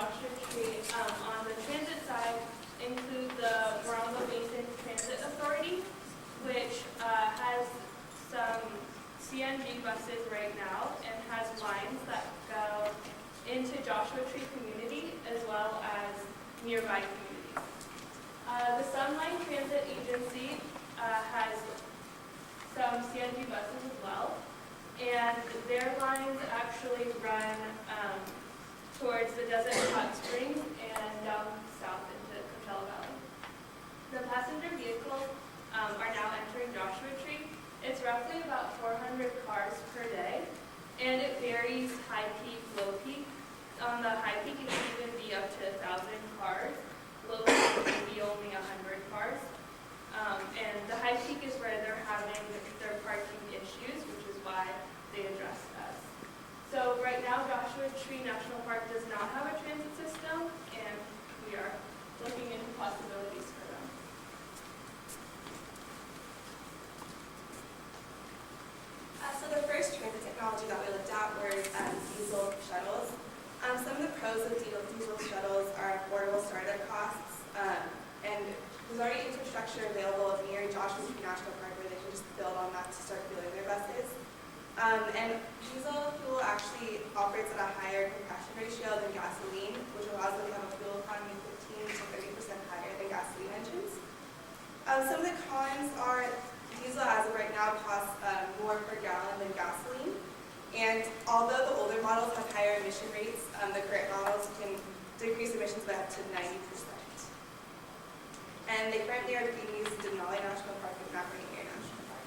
Joshua Tree on the transit side include the Morongo Basin Transit Authority, which has some CNG buses right now and has lines that go into Joshua Tree community as well as nearby communities. The Sunline Transit Agency has some CNG buses as well, and their lines actually run towards the Desert Hot Springs and down south into Coachella Valley. The passenger vehicles are now entering Joshua Tree. It's roughly about 400 cars per day, and it varies high peak, low peak. On the high peak, it can even be up to 1,000 cars. Low peak can be only 100 cars. And the high peak is where they're having their parking issues, which is why they addressed us. So right now, Joshua Tree National Park does not have a transit system, and we are looking into possibilities for them. So the first transit technology that we looked at were diesel shuttles. Some of the pros of diesel shuttles are affordable startup costs, and there's already infrastructure available near Joshua Tree National Park where they can just build on that to start fueling their buses. And diesel fuel actually operates at a higher compression ratio than gasoline, which allows them to have a fuel economy 15 to 30% higher than gasoline engines. Some of the cons are diesel as of right now costs more per gallon than gasoline. And although the older models have higher emission rates, the current models can decrease emissions by up to 90%. And they currently are being used in Denali National Park and Mount Rainier National Park.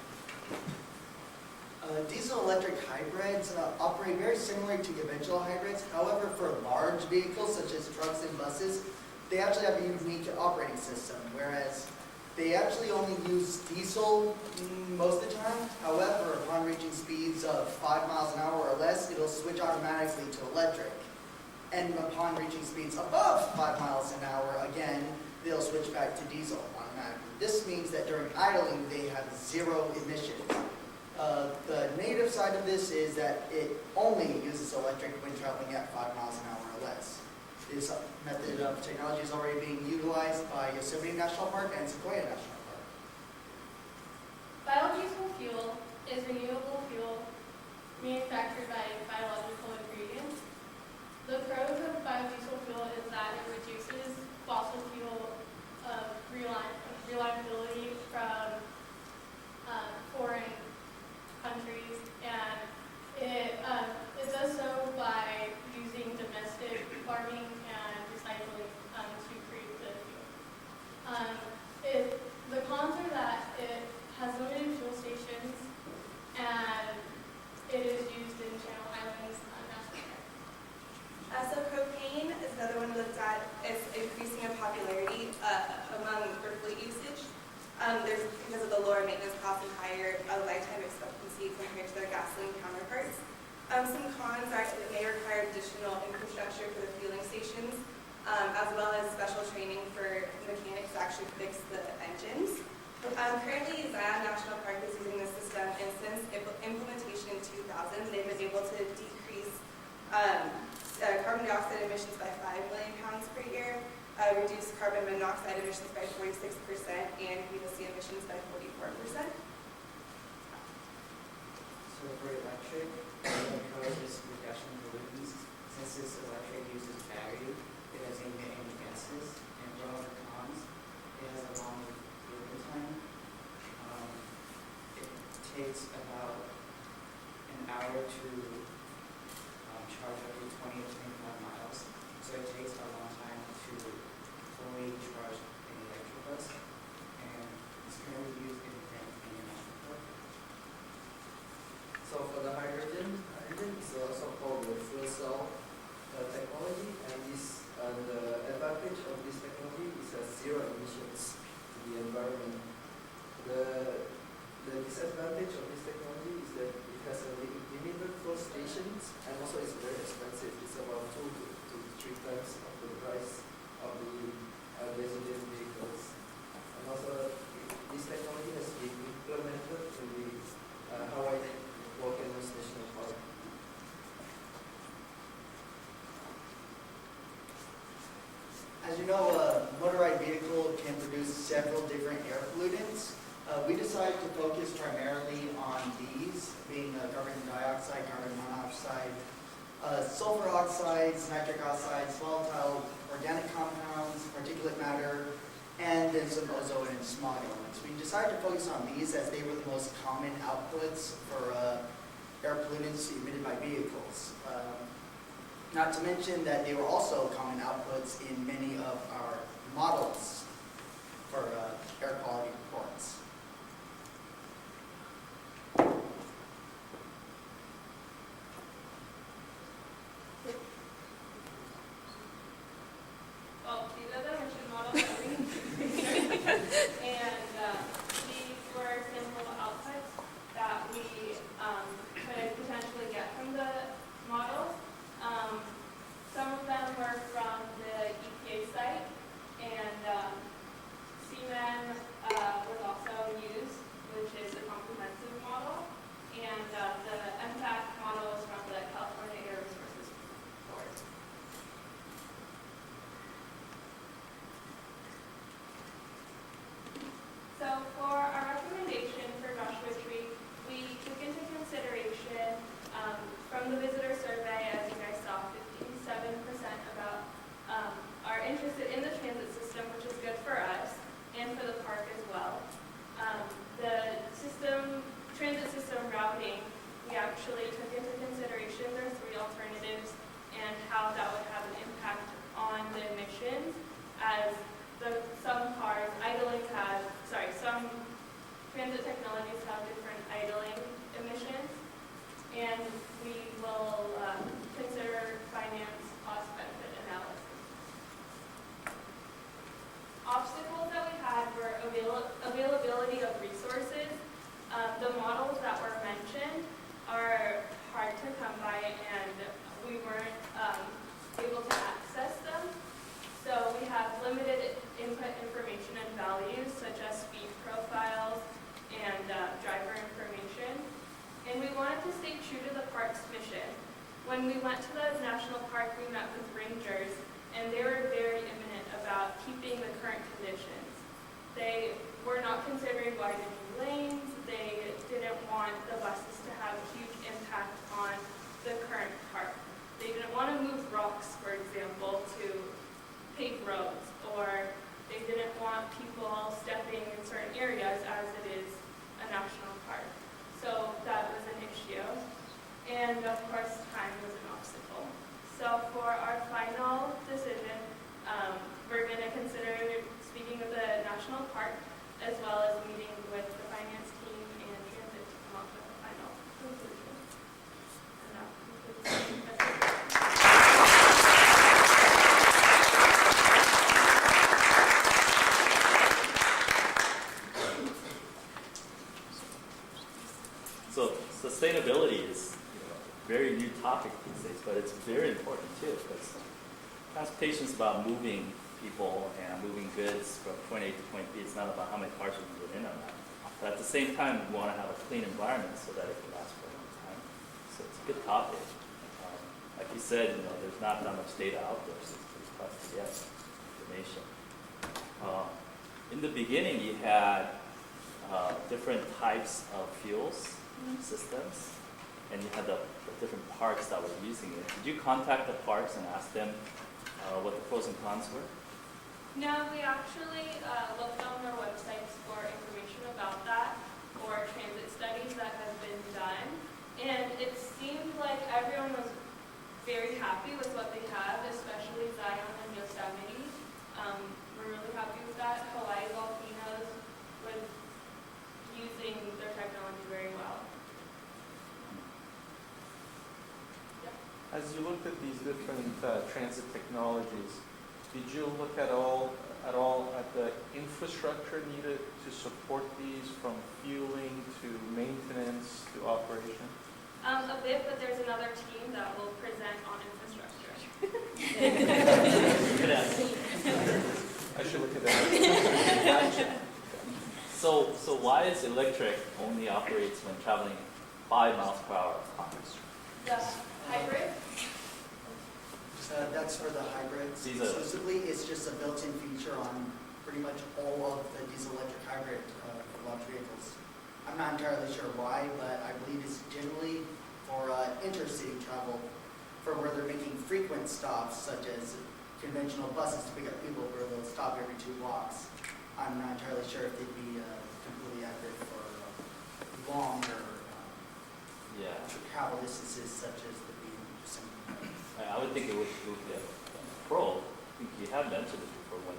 Diesel-electric hybrids operate very similar to conventional hybrids. However, for large vehicles such as trucks and buses, they actually have a unique operating system, whereas they actually only use diesel most of the time. However, upon reaching speeds of 5 miles an hour or less, it'll switch automatically to electric. And upon reaching speeds above 5 miles an hour, again, they'll switch back to diesel automatically. This means that during idling, they have zero emissions. The negative side of this is that it only uses electric when traveling at 5 miles an hour or less. This method of technology is already being utilized by Yosemite National Park and Sequoia National Park. Biodiesel fuel is renewable fuel manufactured by biological ingredients. The pros of biodiesel fuel is that it reduces fossil fuel reliability from foreign countries, and it does so by using domestic farming and recycling to create the fuel. The cons are that it has limited fuel stations and it is used in Channel Islands National Park. So propane is another one we looked at. It's increasing in popularity among for fleet usage. There's because of the lower maintenance costs and higher lifetime expectancy compared to their gasoline counterparts. Some cons are it may require additional infrastructure for the fueling stations, as well as special training for mechanics to actually fix the engines. Currently, Zion National Park is using this system, and since implementation in 2000, they've been able to decrease carbon dioxide emissions by 5 million pounds per year, reduce carbon monoxide emissions by 46%, and VOC emissions by 44%. So for electric, it encourages reduction of pollutants. Since this electric uses battery, it doesn't emit any gases. And for all the cons, it has a long fueling time. It takes about an hour to charge up to 20 to 25 miles. So it takes a long time to fully charge an electric bus. And it's currently used in Banquet National Park. So for the hydrogen is also called the fuel cell technology, and the advantage of this technology is zero emissions to the environment. The disadvantage of this technology is that it has a limited fuel stations, and also it's very expensive. It's about 2 to 3 times of the price of the gasoline vehicles. And also, this technology has been implemented in the Hawaii Volcanoes National Park. We decided to focus primarily on these, being carbon dioxide, carbon monoxide, sulfur oxides, nitric oxides, volatile organic compounds, particulate matter, and then some ozone and smog elements. We decided to focus on these as they were the most common outputs for air pollutants emitted by vehicles. Not to mention that they were also common outputs in many of our models for air quality reports. Well, these are the emission models that we featured. And these were sample outputs that we could potentially get from the models. Some of them were from the EPA site, and CMEN was also used, which is a comprehensive model, and the impact model was from the California Air Resources Board. So for our recommendation for Joshua Tree, we took into consideration from the visitor survey, as you guys saw, 57% about are interested in the transit system, which is good for us and for the park as well. The transit system routing, we actually took into consideration their 3 alternatives and how that would have an impact on the emissions, as some transit technologies have different idling emissions, and we will consider finance cost-benefit analysis. Obstacles that we had were availability of resources. The models that were mentioned are hard to come by, and we weren't able to access them. So we have limited input information and values, such as speed profiles and driver information. And we wanted to stay true to the park's mission. When we went to the national park, we met with rangers, and they were very imminent about keeping the current conditions. They were not considering widening lanes. They didn't want the buses to have a huge impact on the current park. They didn't want to move rocks, for example, to paved roads, or they didn't want people stepping in certain areas as it is a national park. So that was an issue. And of course, time was an obstacle. So for our final decision, we're going to consider speaking with the national park, as well as meeting with the finance team and transit to come up with a final conclusion. And that concludes the presentation. So sustainability is a very new topic these days, but it's very important too, because transportation is about moving people and moving goods from point A to point B. It's not about how many cars we can get in on that. But at the same time, we want to have a clean environment so that it can last for a long time. So it's a good topic. Like you said, there's not that much data out there, so it's pretty tough to get information. In the beginning, you had different types of fuels systems, and you had the different parks that were using it. Did you contact the parks and ask them what the pros and cons were? No, we actually looked on their websites for information about that, or transit studies that have been done, and it seemed like everyone was very happy with what they have, especially Zion and Yosemite. We're really happy with that. Hawaii Volcanoes was using their technology very well. As you looked at these different transit technologies, did you look at all at the infrastructure needed to support these, from fueling to maintenance to operation? A bit, but there's another team that will present on infrastructure. I should look at that. So why is electric only operates when traveling 5 miles per hour? The hybrid? That's for the hybrids. These are- Exclusively, it's just a built-in feature on pretty much all of the diesel-electric hybrid launch vehicles. I'm not entirely sure why, but I believe it's generally for intercity travel, for where they're making frequent stops, such as conventional buses to pick up people where they'll stop every 2 blocks. I'm not entirely sure if they'd be completely accurate for longer Yeah. travel distances, such as the being. I would think it would be a pro. I think you have mentioned it before, when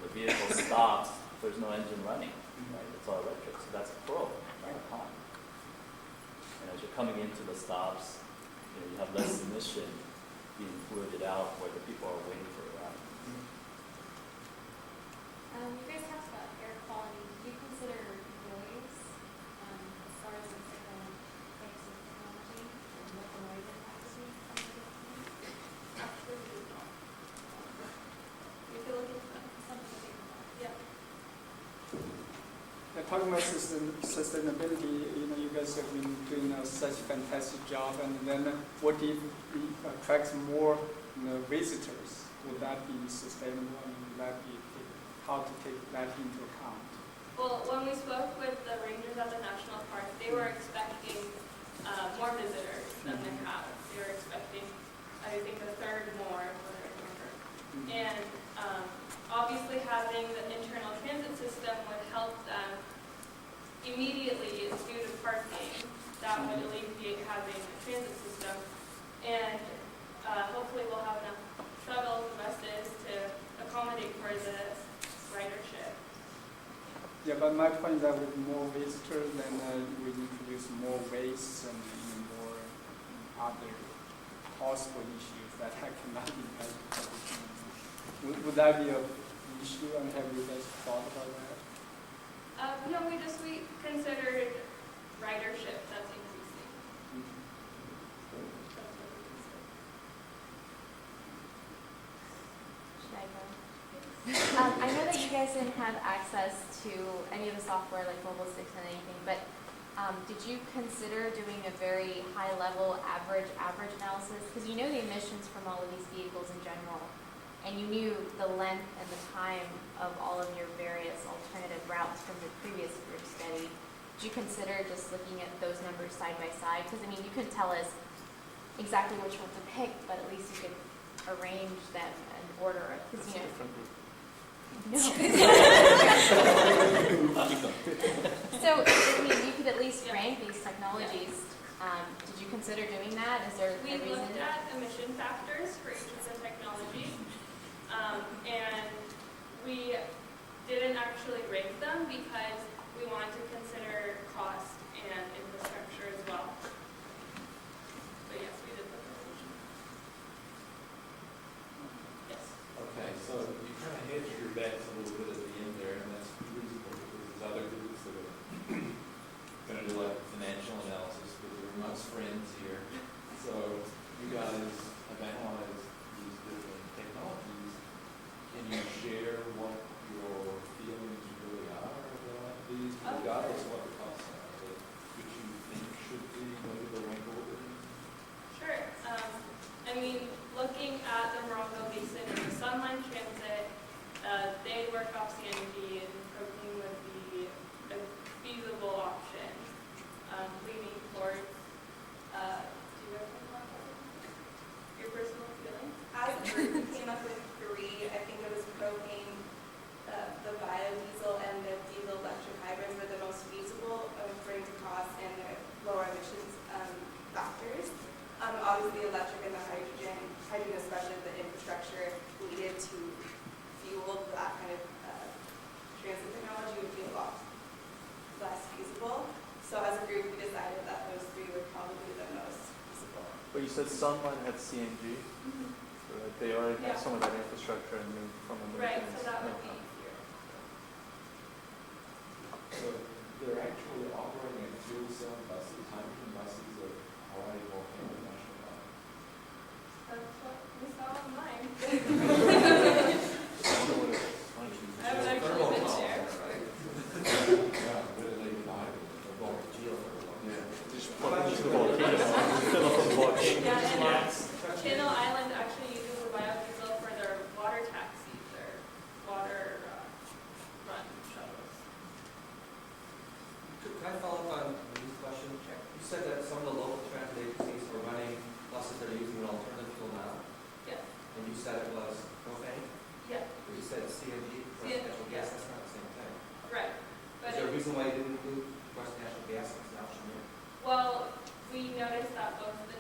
the vehicle stops, there's no engine running, right? It's all electric, so that's a pro, not a con. And as you're coming into the stops, you have less emission being fluided out where the people are waiting for a ride. You guys talked about air quality. Do you consider noise as far as the different types of technology and what the noise impact would be from the vehicle? Actually, we do not. We can look into that. Something to think about. Yeah. Talking about sustainability, you guys have been doing such a fantastic job, and then what if it attracts more visitors? Would that be sustainable, and would that be how to take that into account? Well, when we spoke with the rangers at the national park, they were expecting more visitors than they have. They were expecting, I think, a third more, if I remember. And obviously having the internal transit system would help them immediately due to parking. That would alleviate having a transit system. And hopefully we'll have enough shuttles and buses to accommodate for the ridership. Yeah, but my point is that with more visitors, then we introduce more waste and more other possible issues that cannot be handled. Would that be an issue, and have you guys thought about that? No, we considered ridership that's increasing. That's what we considered. Should I go? I know that you guys didn't have access to any of the software like Mobile 6 and anything, but did you consider doing a very high-level average analysis? Because you know the emissions from all of these vehicles in general, and you knew the length and the time of all of your various alternative routes from the previous group study. Did you consider just looking at those numbers side by side? Because, I mean, you couldn't tell us exactly which one to pick, but at least you could arrange them in order. Because, you know, no. So, I mean, you could at least rank these technologies. Did you consider doing that? Is there a We reason? looked at emission factors for each of the technologies, and we didn't actually rank them because we wanted to consider cost and infrastructure as well. But yes, we did look at emission. Yes. Okay, so you kind of hedged your bets a little bit at the end there, and that's reasonable because there's other groups that are going to do like financial analysis, but we're amongst friends here. So you guys have analyzed these different technologies. Can you share what your feelings really are about these, regardless of what the costs are, which you think should be maybe the rank order? Sure. I mean, looking at the Morongo Basin and the Sunline Transit, they work off CNG, and propane would be a feasible option. Leaning towards, do you guys want to talk about your personal feeling? As a group, we came up with 3. I think it was propane, the biodiesel, and the diesel electric hybrids were the most feasible according to cost and the lower emissions factors. Obviously, electric and the hydrogen especially the infrastructure needed to fuel that kind of transit technology would be a lot less feasible. So as a group, we decided that those 3 would probably be the most feasible. But you said Sunline had CNG, right? They already have Yeah. some of that infrastructure and from the Right, maintenance. so that would be Yeah. easier. So they're actually operating at fuel cell buses, hydrogen buses at Hawaii Volcano National Park. That's what we saw online. I don't know what it is. Why don't you- I haven't actually been there. Yeah, where do they buy it? The volcano. Yeah. Just plug into the volcano, fill up the volcano. Yeah, and Channel Island actually uses the biodiesel for their water taxis, their water run shuttles. we noticed that both the